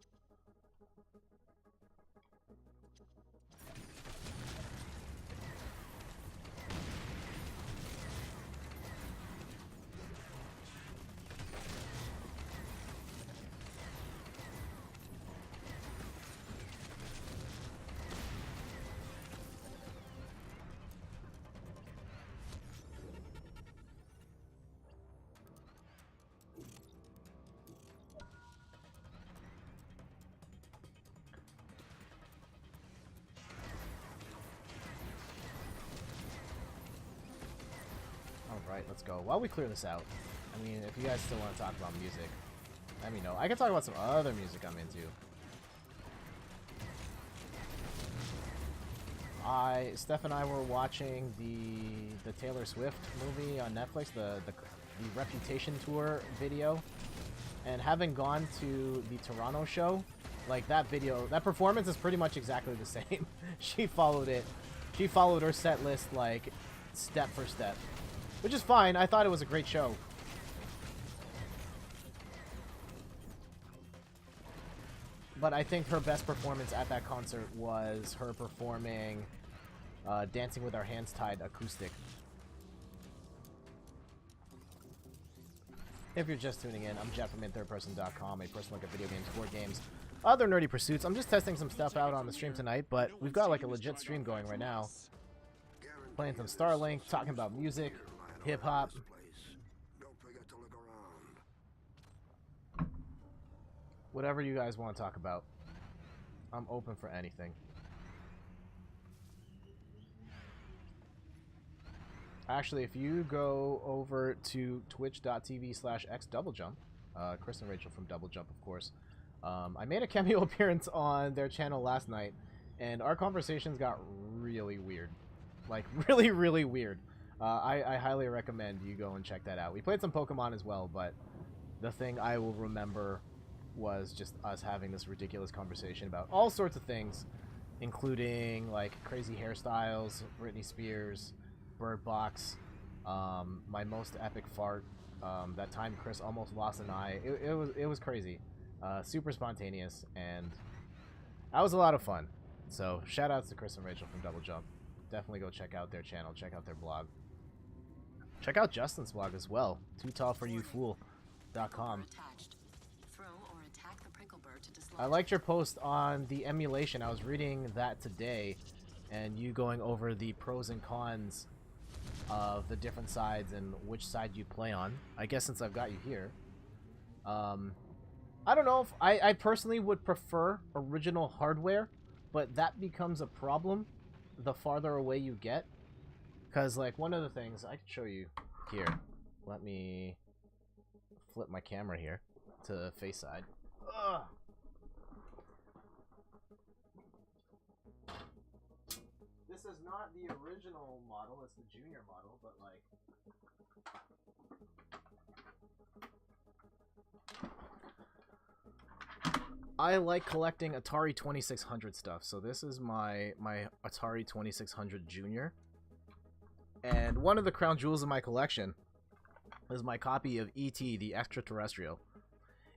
Alright, let's go. While we clear this out, I mean, if you guys still want to talk about music, let me know. I can talk about some other music I'm into. Steph and I were watching the Taylor Swift movie on Netflix, the Reputation Tour video, and having gone to the Toronto show, like that performance is pretty much exactly the same. She followed her set list like step for step, which is fine. I thought it was a great show. But I think her best performance at that concert was her performing Dancing with Our Hands Tied acoustic. If you're just tuning in, I'm Jeff from InThirdPerson.com, a personal look at video games, board games, other nerdy pursuits. I'm just testing some stuff out on the stream tonight, but we've got like a legit stream going right now. Playing some Starlink, talking about music, hip-hop. Whatever you guys want to talk about. I'm open for anything. Actually, if you go over to twitch.tv/xdoublejump, Chris and Rachel from Double Jump, of course, I made a cameo appearance on their channel last night, and our conversations got really weird. Like, really, really weird. I highly recommend you go and check that out. We played some Pokemon as well, but the thing I will remember was just us having this ridiculous conversation about all sorts of things, including, like, crazy hairstyles, Britney Spears, Bird Box, my most epic fart, that time Chris almost lost an eye. It was crazy. Super spontaneous, and that was a lot of fun. So, shout outs to Chris and Rachel from Double Jump. Definitely go check out their channel, check out their blog. Check out Justin's blog as well, tootallforyoufool.com. I liked your post on the emulation. I was reading that today, and you going over the pros and cons of the different sides and which side you play on. I guess since I've got you here, I don't know if I personally would prefer original hardware, but that becomes a problem the farther away you get. Because, like, one of the things I can show you here. Let me flip my camera here to face side. Ugh. This is not the original model, it's the junior model, but, like, I like collecting Atari 2600 stuff, so this is my Atari 2600 Junior. And one of the crown jewels of my collection is my copy of E.T. the Extraterrestrial.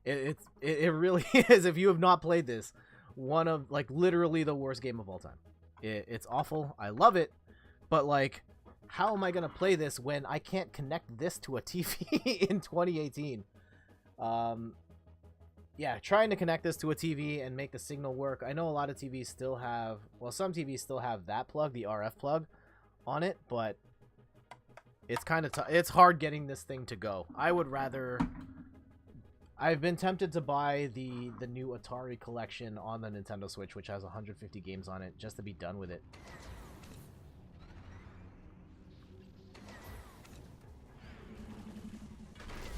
It really is, if you have not played this, one of, like, literally the worst game of all time. It's awful, I love it, but, like, how am I going to play this when I can't connect this to a TV in 2018? Yeah, trying to connect this to a TV and make the signal work. I know a lot of TVs still have, well, some TVs still have that plug, the RF plug, on it, but it's kind of it's hard getting this thing to go. I would rather, I've been tempted to buy the new Atari collection on the Nintendo Switch, which has 150 games on it, just to be done with it.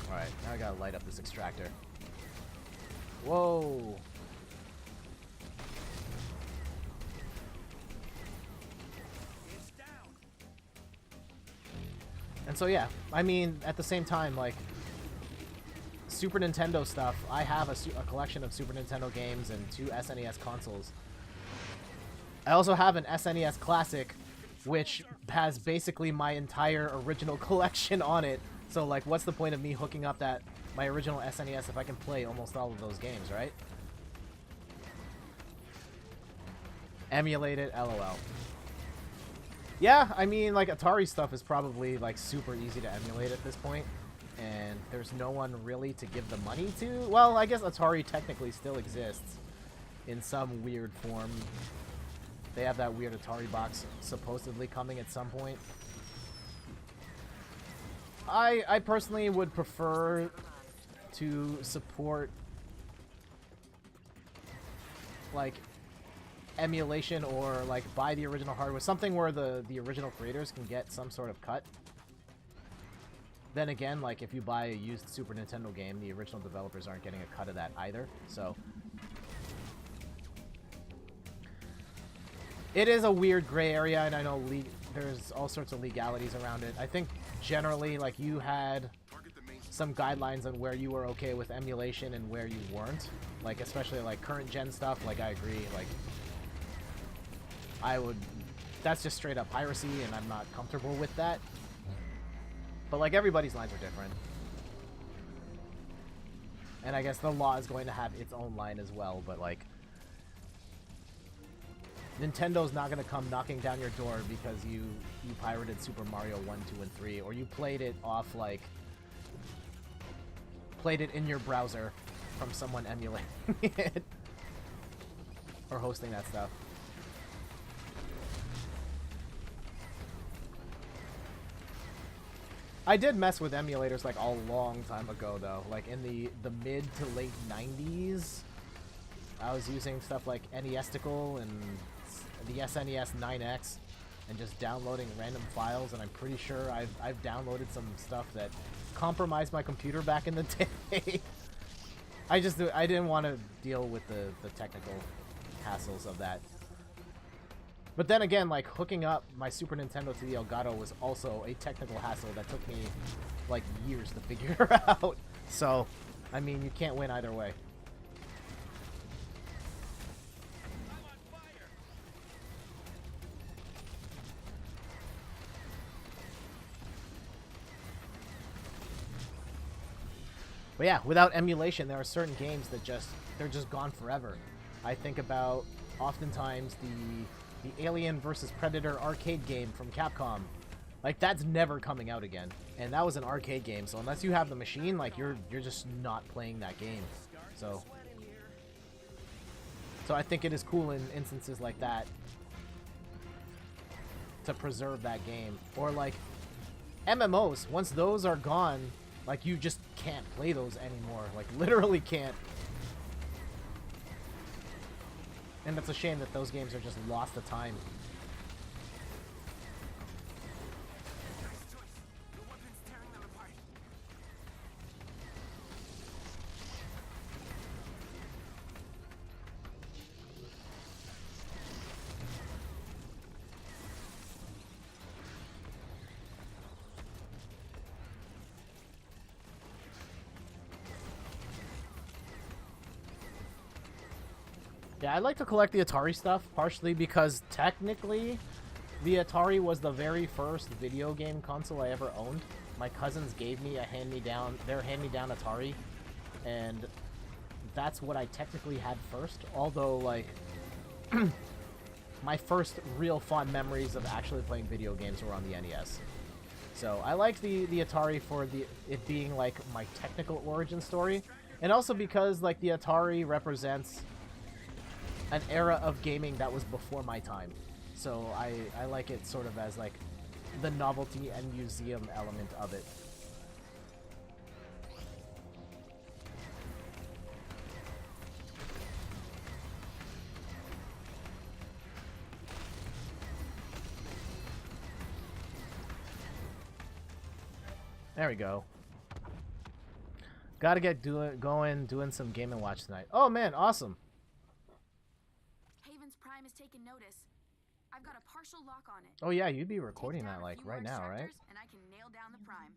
Alright, now I gotta light up this extractor. Whoa! And so yeah, I mean, at the same time, like, Super Nintendo stuff, I have a collection of Super Nintendo games and 2 SNES consoles. I also have an SNES Classic, which has basically my entire original collection on it. So, like, what's the point of me hooking up my original SNES if I can play almost all of those games, right? Emulate it, LOL. Yeah, I mean, like, Atari stuff is probably, like, super easy to emulate at this point, and there's no one really to give the money to. Well, I guess Atari technically still exists in some weird form. They have that weird Atari box supposedly coming at some point. I personally would prefer to support, like, emulation or, like, buy the original hardware, something where the original creators can get some sort of cut. Then again, like, if you buy a used Super Nintendo game, the original developers aren't getting a cut of that either, so it is a weird gray area, and I know there's all sorts of legalities around it. I think generally, like, you had some guidelines on where you were okay with emulation and where you weren't. Like, especially, like, current gen stuff, like, I agree, like, that's just straight up piracy, and I'm not comfortable with that. But, like, everybody's lines are different. And I guess the law is going to have its own line as well, but, like, Nintendo's not going to come knocking down your door because you pirated Super Mario 1, 2, and 3, or you played it off, like, played it in your browser from someone emulating it. Or hosting that stuff. I did mess with emulators, like, a long time ago, though. Like, in the mid to late 90s, I was using stuff like NEStical and the SNES 9X and just downloading random files, and I'm pretty sure I've downloaded some stuff that compromised my computer back in the day. I didn't want to deal with the technical hassles of that. But then again, like, hooking up my Super Nintendo to the Elgato was also a technical hassle that took me, like, years to figure out. So, I mean, you can't win either way. But yeah, without emulation, there are certain games that they're just gone forever. I think about oftentimes the Alien vs. Predator arcade game from Capcom. Like, that's never coming out again. And that was an arcade game, so unless you have the machine, like, you're just not playing that game. So I think it is cool in instances like that to preserve that game. Or like MMOs, once those are gone, like, you just can't play those anymore. Like, literally can't. And it's a shame that those games are just lost to time. Yeah, I like to collect the Atari stuff, partially because technically the Atari was the very first video game console I ever owned. My cousins gave me their hand-me-down Atari, and that's what I technically had first. Although, like, my first real fond memories of actually playing video games were on the NES. So I liked the Atari for it being, like, my technical origin story, and also because, like, the Atari represents an era of gaming that was before my time. So I like it sort of as, like, the novelty and museum element of it. There we go. Gotta get doing some Game & Watch tonight. Oh man, awesome. Prime has taken notice. I've got a partial lock on it. Oh yeah, you'd be recording that, like, right now, right? And I can nail down the Prime.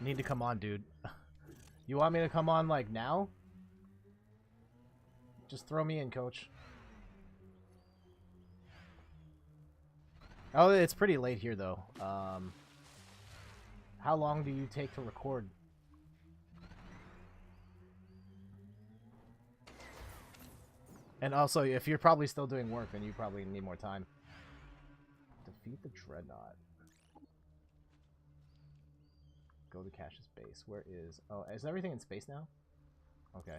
Need to come on, dude. You want me to come on, like, now? Just throw me in, coach. Oh, it's pretty late here, though. How long do you take to record? And also, if you're probably still doing work, then you probably need more time. Defeat the Dreadnought. Go to Cash's base. Where is... Oh, is everything in space now? Okay.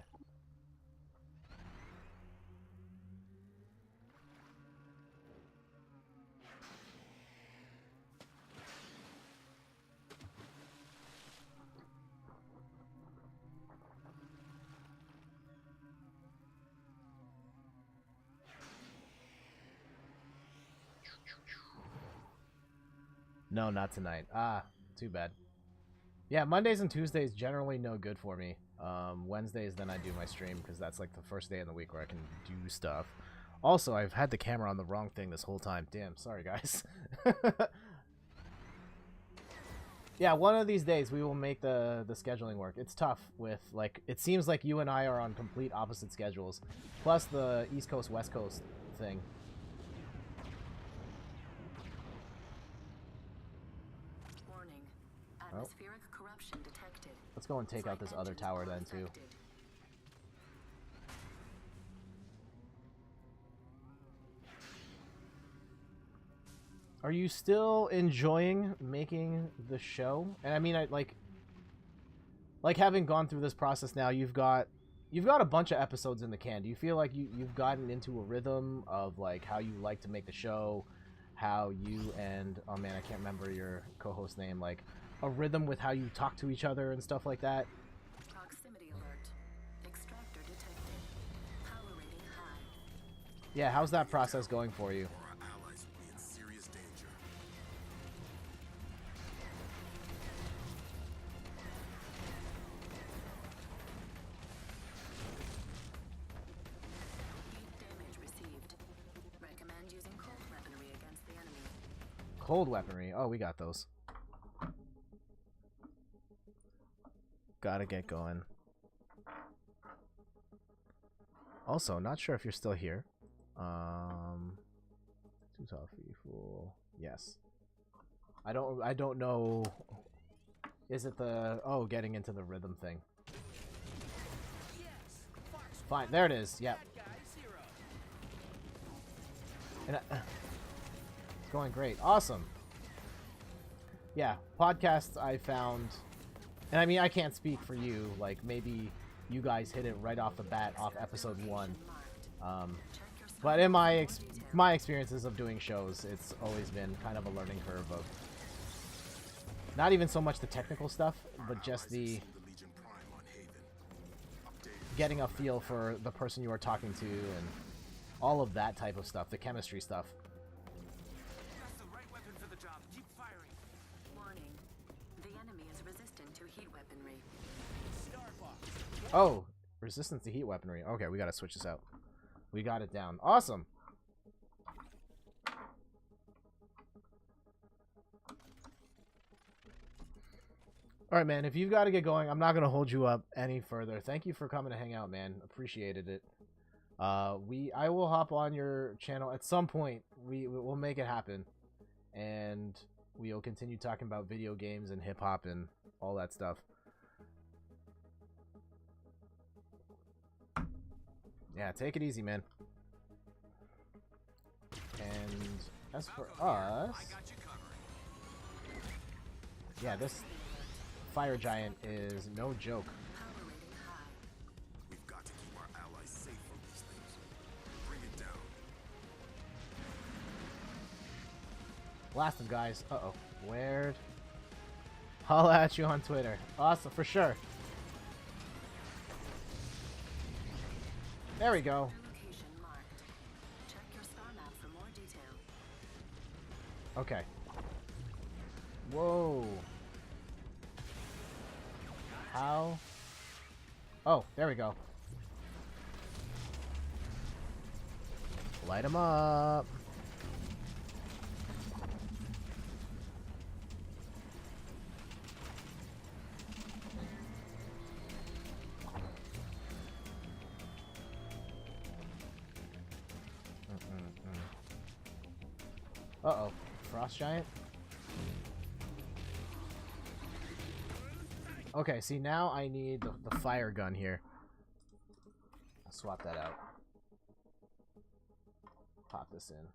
No, not tonight. Ah, too bad. Yeah, Mondays and Tuesdays generally no good for me. Wednesdays, then I do my stream, because that's like the first day of the week where I can do stuff. Also, I've had the camera on the wrong thing this whole time. Damn, sorry guys. Yeah, one of these days we will make the scheduling work. It's tough with, like, it seems like you and I are on complete opposite schedules. Plus the East Coast, West Coast thing. Atmospheric corruption detected. Let's go and take out this other tower then, too. Are you still enjoying making the show? And I mean, like having gone through this process now, you've got a bunch of episodes in the can. Do you feel like you've gotten into a rhythm of, like, how you like to make the show, how you and, oh man, I can't remember your co-host name, like, a rhythm with how you talk to each other and stuff like that? Proximity alert. Extractor detected. Power rating high. Yeah, how's that process going for you? Our allies will be in serious danger. Cold weaponry. Oh, we got those. Gotta get going. Also, not sure if you're still here. Too toughy, fool. Yes. I don't know. Is it the getting into the rhythm thing? Fine, there it is. Yep. And it's going great. Awesome. Yeah, podcasts I found, and I mean I can't speak for you. Like maybe you guys hit it right off the bat off episode 1. But in my experiences of doing shows, it's always been kind of a learning curve of not even so much the technical stuff, but just the getting a feel for the person you are talking to and all of that type of stuff, the chemistry stuff. That's the right weapon for the job. Keep firing. Warning. The enemy is resistant to heat weaponry. Oh, resistance to heat weaponry. Okay, we gotta switch this out. We got it down. Awesome. All right, man. If you've got to get going, I'm not gonna hold you up any further. Thank you for coming to hang out, man. Appreciated it. I will hop on your channel at some point. We'll make it happen, and we'll continue talking about video games and hip hop and all that stuff. Yeah, take it easy, man. And as for us, yeah, this fire giant is no joke. We've got to keep our allies safe from these things. Bring it down. Blast them, guys. Uh-oh. Weird. Holla at you on Twitter. Awesome, for sure. There we go. Location marked. Check your star map for more detail. Okay. Whoa. How? Oh, there we go. Light them up. Uh-oh. Frost giant? Okay, see, now I need the fire gun here. I'll swap that out. Pop this in.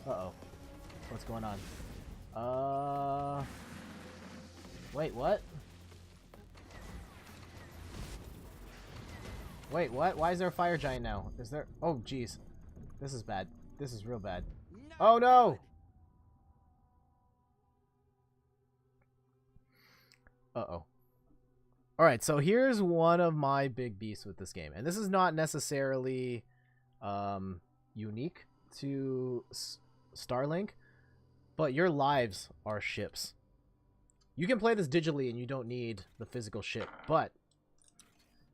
Uh-oh. What's going on? Wait, what? Wait, what? Why is there a fire giant now? Is there... Oh, jeez. This is bad. This is real bad. Oh, no! Uh-oh. Alright, so here's one of my big beasts with this game. And this is not necessarily unique to Starlink, but your lives are ships. You can play this digitally and you don't need the physical ship, but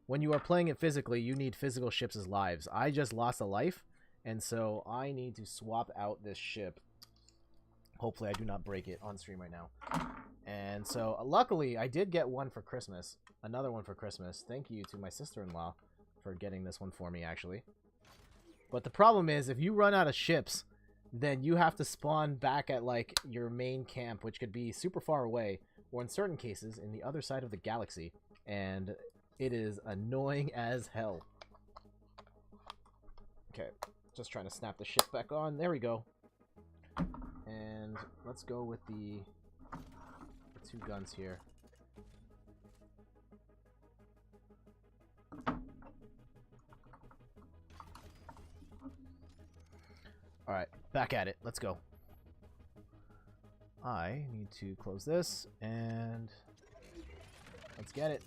when you are playing it physically, you need physical ships as lives. I just lost a life, and so I need to swap out this ship. Hopefully I do not break it on stream right now. And so luckily I did get one for Christmas, another one for Christmas. Thank you to my sister-in-law for getting this one for me, actually. But the problem is, if you run out of ships, then you have to spawn back at, like, your main camp, which could be super far away, or in certain cases, in the other side of the galaxy. And it is annoying as hell. Okay, just trying to snap the ship back on. There we go. And let's go with the two guns here. Alright, back at it. Let's go. I need to close this, and let's get it.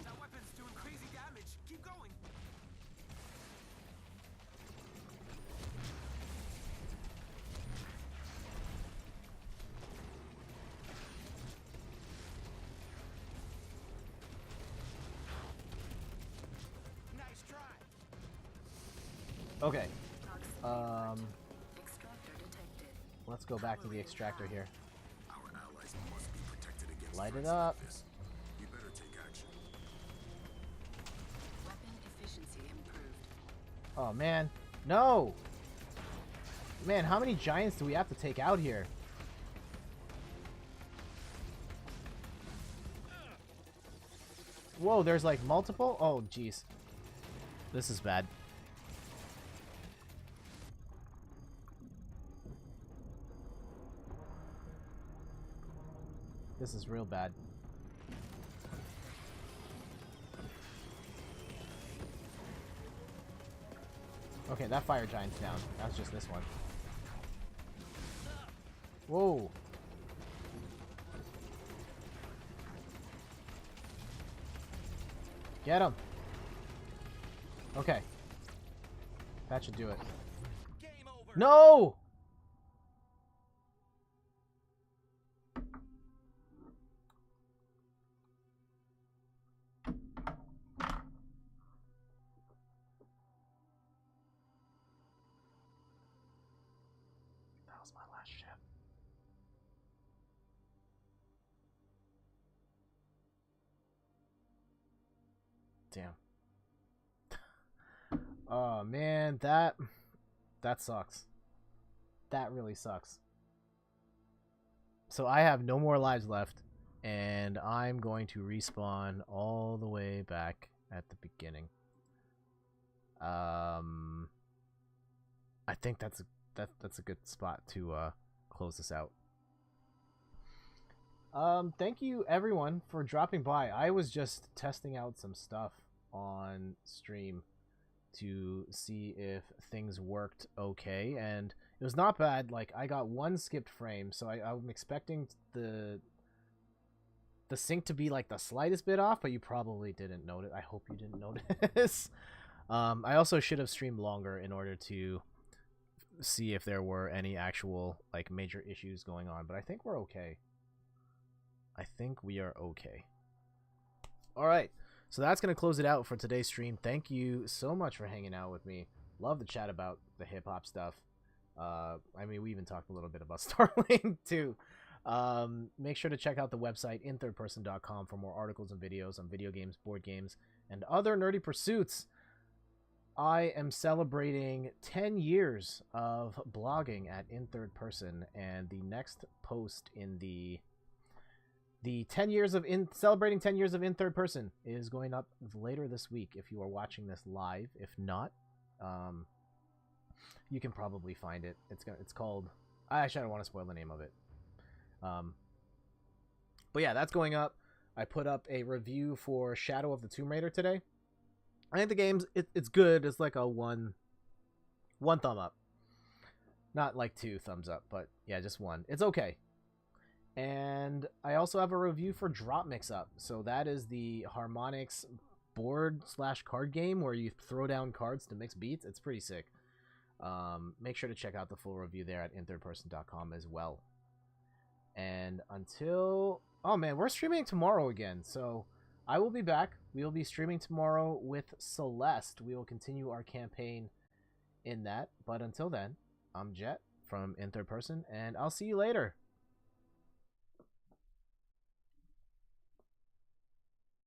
That weapon's doing crazy damage. Keep going. Nice try. Okay. Extractor detected. Let's go back to the extractor here. Our allies must be protected against Light it threats like up. this. You better take action. Weapon efficiency improved. Oh, man. No! Man, how many giants do we have to take out here? Whoa, there's like multiple? Oh, jeez. This is bad. This is real bad. Okay, that fire giant's down. That's just this one. Whoa. Get him. Okay. That should do it. Game over. No! That was my last ship. Damn. Oh man, that sucks. That really sucks. So I have no more lives left, and I'm going to respawn all the way back at the beginning. I think that's a good spot to close this out. Thank you everyone for dropping by. I was just testing out some stuff on stream to see if things worked okay, and it was not bad. Like, I got one skipped frame, so I'm expecting the sync to be like the slightest bit off, but you probably didn't notice. I hope you didn't notice. I also should have streamed longer in order to see if there were any actual like major issues going on, but I think we're okay. I think we are okay. All right. So that's going to close it out for today's stream. Thank you so much for hanging out with me. Love to chat about the hip-hop stuff. I mean, we even talked a little bit about Starlink, too. Make sure to check out the website, inthirdperson.com, for more articles and videos on video games, board games, and other nerdy pursuits. I am celebrating 10 years of blogging at In Third Person, and the next post in the 10 years of celebrating 10 years of In Third Person is going up later this week if you are watching this live. If not, you can probably find it. It's called, actually I don't want to spoil the name of it. But yeah, that's going up. I put up a review for Shadow of the Tomb Raider today. I think the game's it's good. It's like a one thumb up. Not like 2 thumbs up, but yeah, just 1. It's okay. And I also have a review for Drop Mix Up. So that is the harmonics board/card game where you throw down cards to mix beats. It's pretty sick. Make sure to check out the full review there at inthirdperson.com as well. And until... Oh man, we're streaming tomorrow again. So I will be back. We will be streaming tomorrow with Celeste. We will continue our campaign in that. But until then, I'm Jet from In Third Person, and I'll see you later.